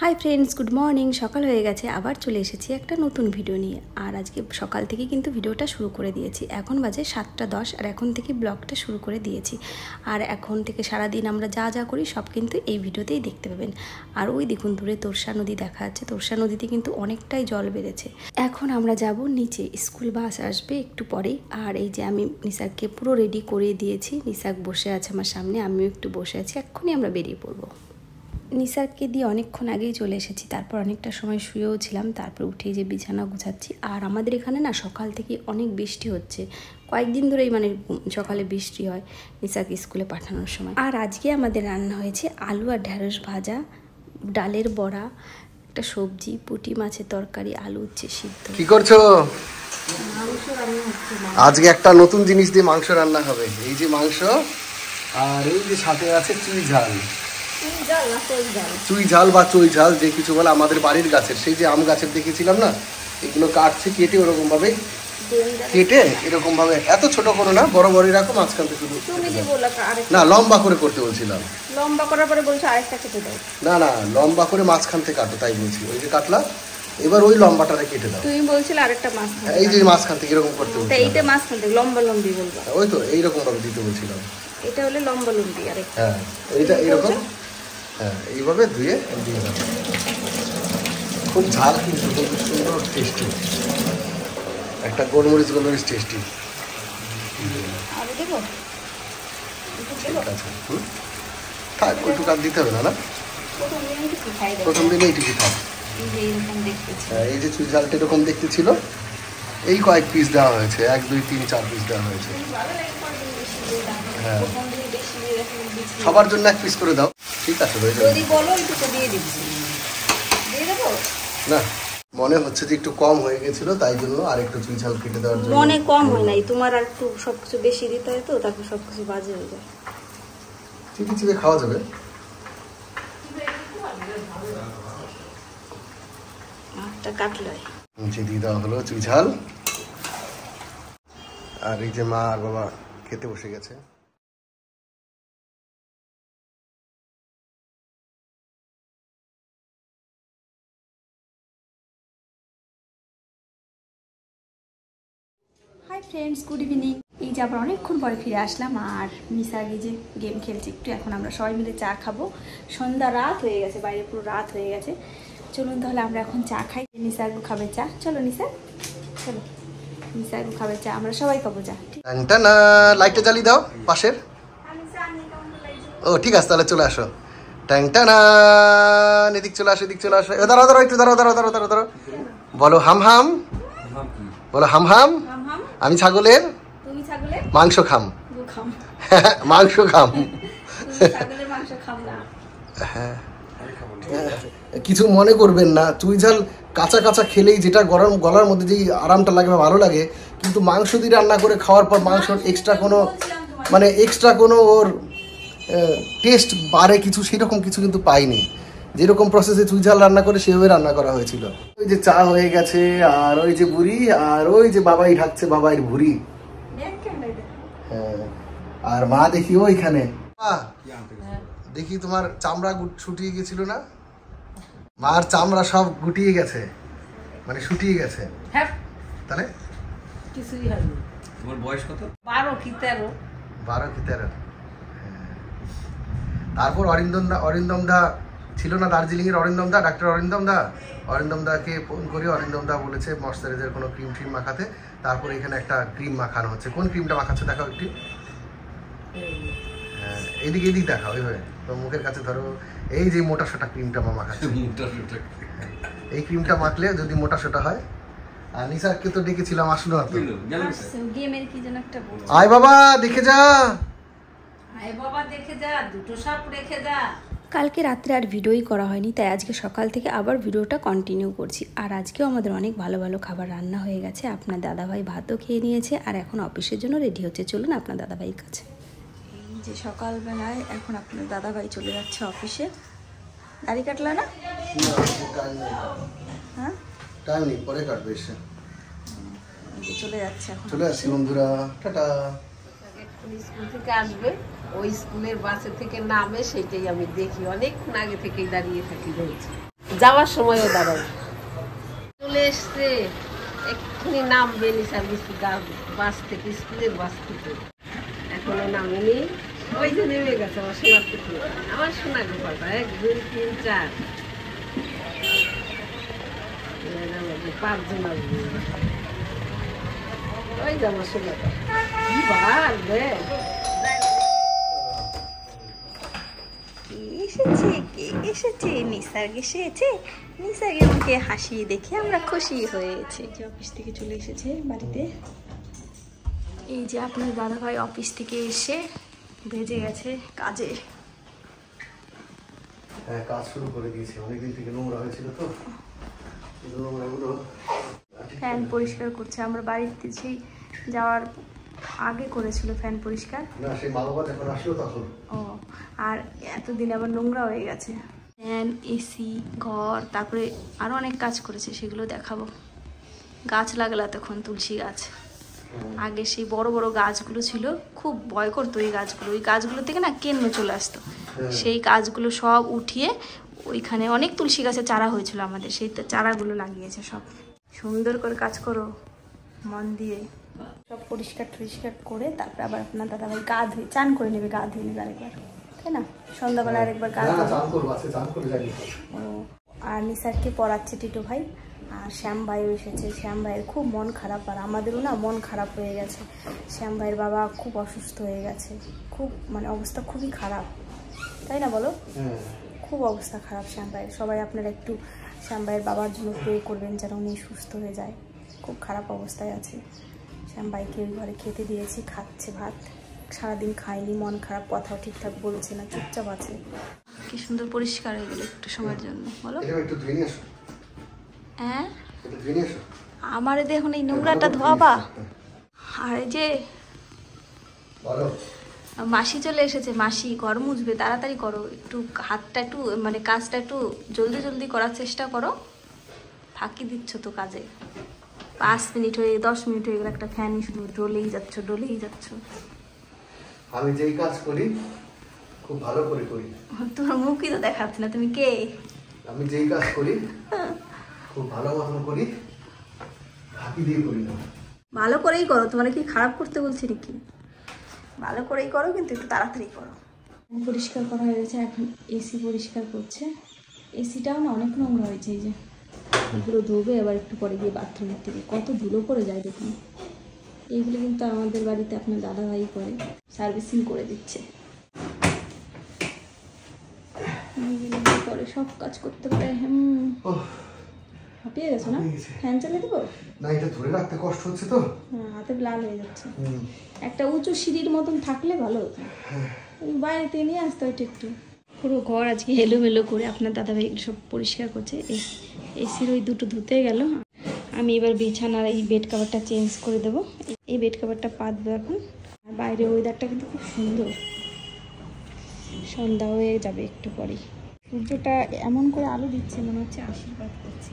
Hi friends, good morning. সকাল হয়ে গেছে, আবার চলে এসেছি একটা নতুন ভিডিও নিয়ে। আর আজকে সকাল থেকে কিন্তু ভিডিওটা শুরু করে দিয়েছি। এখন বাজে 7:10 আর এখন থেকে ব্লগটা শুরু করে দিয়েছি। আর এখন থেকে সারাদিন আমরা যা যা করি সব কিন্তু এই ভিডিওতেই দেখতে পাবেন। আর ওই দেখুন দূরে তোরসা নদী দেখা যাচ্ছে। তোরসা নদীতে কিন্তু অনেকটাই জল বেড়েছে। এখন আমরা যাব নিচে, স্কুল বাস আসবে একটু পরেই। আর এই যে আমি নিসাককে পুরো রেডি করে দিয়েছি। নিসাক বসে আছে আমার সামনে, আমিও একটু বসে আছি। এক্ষুনি আমরা বেরিয়ে পড়বো। নিসারকে দিয়ে অনেকক্ষণ আগেই চলে এসেছি, তারপর অনেকটা সময় শুয়েও ছিলাম, তারপর উঠে যে বিছানা গুছাচ্ছি। আর আমাদের এখানে না সকাল থেকে অনেক বৃষ্টি হচ্ছে, কয়েকদিন ধরেই মানে সকালে বৃষ্টি হয় নিসারকে স্কুলে পাঠানোর সময়। আর আজকে আমাদের রান্না হয়েছে আলু আর ঢেঁড়স ভাজা, ডালের বড়া, একটা সবজি, পুঁটি মাছের তরকারি, আলু উচ্ছে সিদ্ধ। কি করছো? আজকে একটা নতুন জিনিস দিয়ে মাংস রান্না হবে। এই যে মাংস, আর এই যে সাথে আছে চুই ঝাল। চুই ঝাল বা চুই ঝাল যে কিছু বলে, আমাদের বাড়ির গাছের, সেই যে আম গাছের দেখেছিলাম না, এগুলো কাটছে কেটে ওরকম ভাবে কেটে এরকম ভাবে, এত ছোট করো না, বড় বড়ই রাখো, মাঝখান থেকে শুধু না লম্বা করে করতে বলছিলাম। লম্বা করার পরে বলছো আরেকটা কেটে দাও। না না, লম্বা করে মাঝখান থেকে কাটো, তাই বলছি। ওই যে কাটলা, এবার ওই লম্বাটারে কেটে দাও। তুমি বলছিলে আরেকটা মাঝখান, এই যে মাঝখান থেকে এরকম করতে বলছি। এইটা মাঝখান থেকে লম্বা লম্বি বলবো। ওই তো এইরকম ভাবে দিতে বলছিলাম। এটা হলে লম্বা লম্বি। আর হ্যাঁ এইটা এরকম, হ্যাঁ এইভাবে ধুয়ে দিয়ে দাও। খুব ঝাল কিন্তু খুব সুন্দর টেস্টি, একটা গোলমরিচ গোলমরিচ টেস্টি। ঠিক আছে, থাক, ওইটুকু আর দিতে হবে না। না প্রথম দিনে এইটুকু থাক। হ্যাঁ এই যে চুই ঝালটা এরকম দেখতে ছিল, এই কয়েক পিস দেওয়া হয়েছে, 1 2 3 4 পিস দেওয়া হয়েছে। হ্যাঁ সবার জন্য 1 পিস করে দাও। ঠিক আছে, না মনে হচ্ছে যে একটু কম হয়ে গেছিল, তাই জন্য আর একটু চুই ঝাল কেটে দেওয়ার জন্য। মনে কম হয় নাই, তোমার আর একটু সবকিছু বেশি দিতে হয় তো, তারপর সবকিছু বাজে হয়ে যায়। চিপে চিপে খাওয়া যাবে। কাটলে নিচে দিয়ে দেওয়া হলো চুই ঝাল। আর এই যে মা আর বাবা খেতে বসে গেছে। Hi friends, good evening. এই যে আবার অনেকক্ষণ পরে ফিরে আসলাম। আর নিসার এই যে গেম খেলছে একটু। এখন আমরা সবাই মিলে চা খাবো। সন্ধ্যা রাত হয়ে গেছে, বাইরে পুরো রাত হয়ে গেছে। চলুন তাহলে আমরা এখন চা খাই। নিসারগু খাবে চা, চলো নিসার, চলো। নিসারগু খাবে চা, আমরা সবাই খাবো চা। টানা লাইটটা জ্বালিয়ে দাও পাশের। ও ঠিক আছে, তাহলে চলে আসো। টানা এদিক চলে আসো, এদিক চলে আসো। দাঁড়াও দাঁড়াও, একটু দাঁড়াও দাঁড়াও দাঁড়াও দাঁড়াও। বলো হাম হাম, বলো হাম হাম। আমি ছাগলের মাংস খাম। মাংস খাম। হ্যাঁ কিছু মনে করবেন না, চুই ঝাল কাঁচা কাঁচা খেলেই যেটা গরম গলার মধ্যে যেই আরামটা লাগে বা ভালো লাগে, কিন্তু মাংস দিয়ে রান্না করে খাওয়ার পর মাংসর এক্সট্রা কোনো মানে এক্সট্রা কোনো ওর টেস্ট বাড়ে কিছু, সেরকম কিছু কিন্তু পাইনি। যেরকম প্রসেসে চুই ঝাল রান্না করে সেভাবে রান্না করা হয়েছিল। ওই যে চা হয়ে গেছে, আর ওই যে বুড়ি, আর ওই যে বাবাই ঢাকছে বাবাইয়ের ভুড়ি। হ্যাঁ আর মা দেখি ওইখানে, দেখি তোমার চামড়া শুটিয়ে গেছিল না, মার চামড়া সব গুটিয়ে গেছে, মানে শুটিয়ে গেছে। তাহলে কিছুই হয়নি। তোমার বয়স কত? 12 কি 13। 12 কি 13। তারপর অরিন্দম দা ছিল না, দার্জিলিং এর অরিন্দম দা, ডাক্তার অরিন্দম দাকে ফোন করি। অরিন্দম দা বলেছে ময়শ্চারাইজার কোনো ক্রিম ট্রিম মাখাতে। তারপর এখানে একটা ক্রিম মাখানো হচ্ছে। কোন ক্রিমটা মাখাচ্ছে দেখাও একটু। হ্যাঁ এদিকে এদিক দেখাও, ওইভাবে তো মুখের কাছে ধরো। এই যে মোটা সোটা ক্রিমটা মা মাখাচ্ছে, এই ক্রিমটা মাখলে যদি মোটা সোটা হয়। আর নিসারকে তো ডেকেছিলাম, আসলো না তো। গেমের কি যেন একটা বল। আয় বাবা দেখে যা, আয় বাবা দেখে যা, দুটো সাপ রেখে যা। কালকে রাত্রে আর ভিডিওই করা হয়নি, তাই আজকে সকাল থেকে আবার ভিডিওটা কন্টিনিউ করছি। আর আজকেও আমাদের অনেক ভালো ভালো খাবার রান্না হয়ে গেছে। আপনার দাদাভাই ভাতও খেয়ে নিয়েছে, আর এখন অফিসের জন্য রেডি হচ্ছে। চলুন আপনার দাদাভাইয়ের কাছে। এই যে সকালবেলায় এখন আপনার দাদাভাই চলে যাচ্ছে অফিসে। দাড়ি কাটলা না? হ্যাঁ টাইম নেই, পরে কাটবে এসে। চলে যাচ্ছে এখন। চলে আসছি বন্ধুরা, টাটা। স্কুল থেকে আসবে, ওই স্কুলের বাসে থেকে নামে, সেটাই আমি দেখি, অনেকক্ষণ আগে থেকেই দাঁড়িয়ে থাকি রয়েছে। যাওয়ার সময়ও দাঁড়াই চলে এসছে এক্ষুনি নামবে নিসার বাস থেকে, স্কুলের বাস থেকে। এখনো নামেনি, ওই যে নেমে গেছে আমার সোনার থেকে। আমার সোনা গোপালটা 1 2 3 4 5জন আসবে। ওই যে আমার সোনাটা কি ভাগ দেখ। কে এসেছে? নিসার এসেছে। নিসার্গের মুখে হাসি দেখে আমরা খুশি হয়েছি। যে অফিস থেকে চলে এসেছে বাড়িতে। এই যে আপনার দাদাভাই অফিস থেকে এসে ভেজে গেছে কাজে। হ্যাঁ, কাজ শুরু করে দিয়েছে। অনেকদিন থেকে নোংরা হয়েছিল তো, নোংরাগুলো ফ্যান পরিষ্কার করছে। আমরা বাড়িতে সেই যাওয়ার আগে করেছিল ফ্যান পরিষ্কার। না, সেই মা বাবা যখন আসলো তখন। ও, আর এতদিন আবার নোংরা হয়ে গেছে। ফ্যান, এসি, ঘর, তারপরে আরও অনেক কাজ করেছে, সেগুলো দেখাবো। গাছ লাগালো তখন, তুলসী গাছ। আগে সেই বড় বড় গাছগুলো ছিল, খুব ভয় করতো এই গাছগুলো। ওই গাছগুলো থেকে না কেন্নে চলে আসতো। সেই গাছগুলো সব উঠিয়ে ওইখানে অনেক তুলসী গাছের চারা হয়েছিল আমাদের, সেই চারাগুলো লাগিয়েছে সব। সুন্দর করে কাজ করো মন দিয়ে। সব পরিষ্কার টরিষ্কার করে তারপরে আবার আপনার দাদাভাই গা ধুয়ে চান করে নেবে, গা ধুয়ে নেবে আরেকবার, তাই না? সন্ধ্যাবেলা আরেকবার গা ধুয়ে। ও, আর নিসারকে পড়াচ্ছে টিটু ভাই। আর শ্যাম ভাইও এসেছে। শ্যাম ভাইয়ের খুব মন খারাপ, আর আমাদেরও না মন খারাপ হয়ে গেছে। শ্যাম ভাইয়ের বাবা খুব অসুস্থ হয়ে গেছে, খুব মানে অবস্থা খুবই খারাপ, তাই না বলো? খুব অবস্থা খারাপ শ্যাম ভাইয়ের। সবাই আপনারা একটু শ্যাম ভাইয়ের বাবার জন্য প্রে করবেন যেন উনি সুস্থ হয়ে যায়। খুব খারাপ অবস্থায় আছে। শ্যাম ভাইকে ওই ঘরে খেতে দিয়েছি, খাচ্ছে ভাত। সারাদিন খায়নি, মন খারাপ, কথাও ঠিকঠাক বলছে না, চুপচাপ আছে। কি সুন্দর পরিষ্কার হয়ে গেল একটু সময়ের জন্য, বলো? হ্যাঁ, আমার দেখুন এই নোংরাটা ধোয়াবা। আর এই যে মাসি চলে এসেছে, মাসি ঘর মুছবে, তাড়াতাড়ি করো, একটু হাতটা একটু মানে কাজটা একটু জলদি জলদি করার চেষ্টা করো। ফাঁকি দিচ্ছ তো কাজে। 5 মিনিট হয়ে 10 মিনিট হয়ে গেল, একটা ফ্যানই শুধু ডলেই যাচ্ছ। আমি যেই কাজ করি খুব ভালো করে করি। তোমার মুখই তো দেখাচ্ছে না, তুমি কে? আমি যেই কাজ করি খুব ভালো মতন করি, ফাঁকি দিয়ে করি না। ভালো করেই করো, তোমার কি খারাপ করতে বলছি নাকি? ভালো করেই করো, কিন্তু একটু তাড়াতাড়ি করো। পরিষ্কার করা হয়ে গেছে, এখন এসি পরিষ্কার করছে। এসিটাও না অনেক নোংরা হয়েছে। এই যে এগুলো ধোবে, আবার একটু পরে গিয়ে বাথরুমের থেকে কত ধুলো পড়ে যায় দেখুন। এইগুলো কিন্তু আমাদের বাড়িতে আপনার দাদাভাই করে, সার্ভিসিং করে দিচ্ছে। পরে সব কাজ করতে পারে। হাঁপিয়ে গেছো না? ফ্যান চালিয়ে দেবো না, এটা ধরে রাখতে কষ্ট হচ্ছে তো। হ্যাঁ, হাতে লাল হয়ে যাচ্ছে। একটা উঁচু সিঁড়ির মতন থাকলে ভালো হতো, বাইরেতে নিয়ে আসতে হয়তো একটু। পুরো ঘর আজকে এলোমেলো করে আপনার দাদাভাই সব পরিষ্কার করছে। এসির ওই দুটো ধুতে গেল। আমি এবার বিছানার এই বেড কাভারটা চেঞ্জ করে দেবো। এই বেড কাভারটা পাতবো এখন। আর বাইরে ওয়েদারটা কিন্তু খুব সুন্দর, সন্ধ্যা হয়ে যাবে একটু পরেই। সূর্যটা এমন করে আলো দিচ্ছে, মনে হচ্ছে আশীর্বাদ করছে।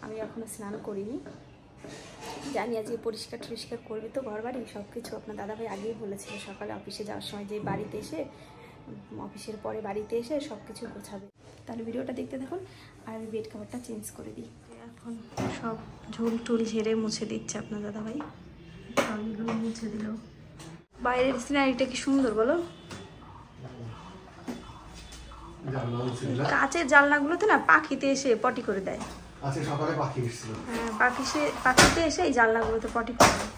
আমি এখনো স্নান করিনি, জানি আজকে পরিষ্কার টরিষ্কার করবে তো ঘর বাড়ি সব কিছু। আপনার দাদাভাই আগেই বলেছিল সকালে অফিসে যাওয়ার সময় যে বাড়িতে এসে, অফিসের পরে বাড়িতে এসে সব কিছু গোছাবে। তাহলে ভিডিওটা দেখতে থাকুন। আর আমি বেড কাভারটা চেঞ্জ করে দিই। এখন সব ঝোল টুল ঝেড়ে মুছে দিচ্ছে আপনার দাদাভাই। ট্রলিগুলো মুছে দিল। বাইরের সিনারিটা কি সুন্দর বলো। কাঁচের জানলাগুলোতে না পাখিতে এসে পটি করে দেয়। আজকে সকালে পাখি এসেছিল। হ্যাঁ, পাখিতে এসে এই জানলাগুলোতে পটি করে দেয়।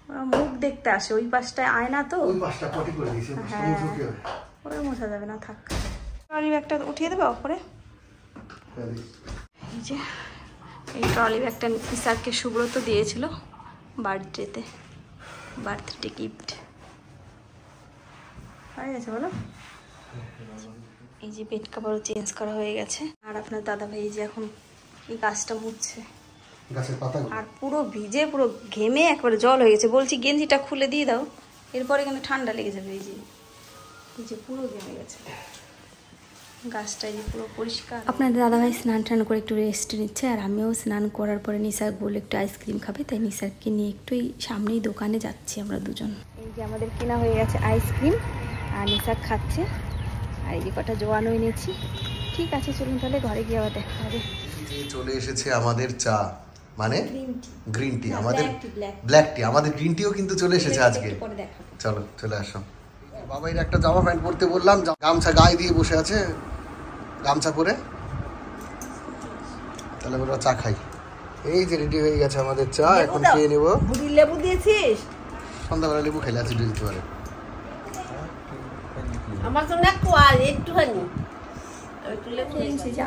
ওরা মুখ দেখতে আসে, ওই পাশটায় আয়না তো, ওই পাশটা পটি করে দিয়েছে। হ্যাঁ, ওরা মোছা যাবে না, থাক। ট্রলি ব্যাগটা উঠিয়ে দেবে ওপরে। এই যে এই ট্রলি ব্যাগটা নিসারকে সুব্রত দিয়েছিল বার্থডে গিফট। হয়ে গেছে বলো। এই যে বেড কাভারও চেঞ্জ করা হয়ে গেছে। আর আপনার দাদাভাই এই যে এখন এই গাছটা মুছছে, আর পুরো ভিজে পুরো ঘেমে একবারে জল হয়ে গেছে। বলছি গেঞ্জিটা খুলে দিয়ে দাও, এরপরে কিন্তু ঠান্ডা লেগে যাবে। এই যে পুরো ঘেমে গেছে গাছটা, এই যে পুরো পরিষ্কার। আপনার দাদাভাই স্নান টান করে একটু রেস্ট নিচ্ছে, আর আমিও স্নান করার পরে নিসার বলে একটু আইসক্রিম খাবে, তাই নিসারকে নিয়ে একটু এই সামনেই দোকানে যাচ্ছি আমরা দুজন। এই যে আমাদের কেনা হয়ে গেছে আইসক্রিম, আর নিসার খাচ্ছে। আর এই যে কটা জোয়ানও এনেছি, ঠিক আছে, চলুন তাহলে ঘরে গিয়ে আবার দেখা হবে। চলে এসেছে আমাদের চা, মানে গ্রিন টি। আমাদের ব্ল্যাক ব্ল্যাক টি, আমাদের গ্রিন টিও কিন্তু চলে এসেছে আজকে। পরে দেখাবো। চলো চলে আসো। বাবাইর একটা জামা প্যান্ট পরতে বললাম, গামছা গায়ে দিয়ে বসে আছে, গামছা পরে। তাহলে আমরা চা খাই। এই যে রেডি হয়ে গেছে আমাদের চা, এখন খেয়ে নেব। বুড়ি লেবু দিয়েছিস? সন্ধ্যাবেলা লেবু খেলে আছে দিতে পারে। আমার জন্য একটুখানি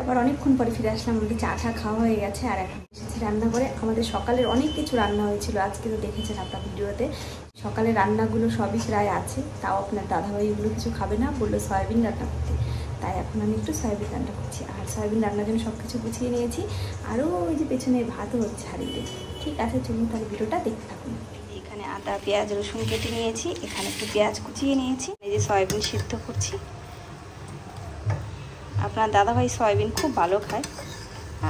আবার অনেকক্ষণ পরে ফিরে আসলাম, বলতে চা খাওয়া হয়ে গেছে। আর এখন এসেছি রান্না করে। আমাদের সকালের অনেক কিছু রান্না হয়েছিল আজকে, তো দেখেছেন আপনার ভিডিওতে। সকালের রান্নাগুলো সবই প্রায় আছে, তাও আপনার দাদাভাই এগুলো কিছু খাবে না, বললো সয়াবিন রান্না করতে। তাই এখন আমি একটু সয়াবিন রান্না করছি। আর সয়াবিন রান্নার জন্য সব কিছু গুছিয়ে নিয়েছি। আরও ওই যে পেছনে ভাতও হচ্ছে হাঁড়িতে। ঠিক আছে, চলুন তাহলে ভিডিওটা দেখতে থাকুন। এখানে আদা পেঁয়াজ রসুন কেটে নিয়েছি, এখানে একটু পেঁয়াজ কুচিয়ে নিয়েছি। এই যে সয়াবিন সিদ্ধ করছি। আপনার দাদাভাই সয়াবিন খুব ভালো খায়,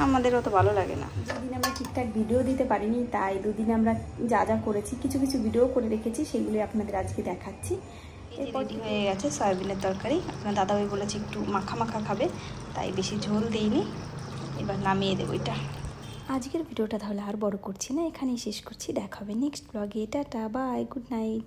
আমাদের অত ভালো লাগে না। দুদিন আমরা ঠিকঠাক ভিডিও দিতে পারিনি, তাই দুদিন আমরা যা যা করেছি কিছু কিছু ভিডিও করে রেখেছি, সেগুলি আপনাদের আজকে দেখাচ্ছি। এরপর হয়ে গেছে সয়াবিনের তরকারি। আপনার দাদাভাই বলেছে একটু মাখা মাখা খাবে, তাই বেশি ঝোল দিইনি। এবার নামিয়ে দেবো এটা। আজকের ভিডিওটা তাহলে আর বড় করছি না, এখানেই শেষ করছি। দেখা হবে নেক্সট ব্লগে। Tata, bye, good night.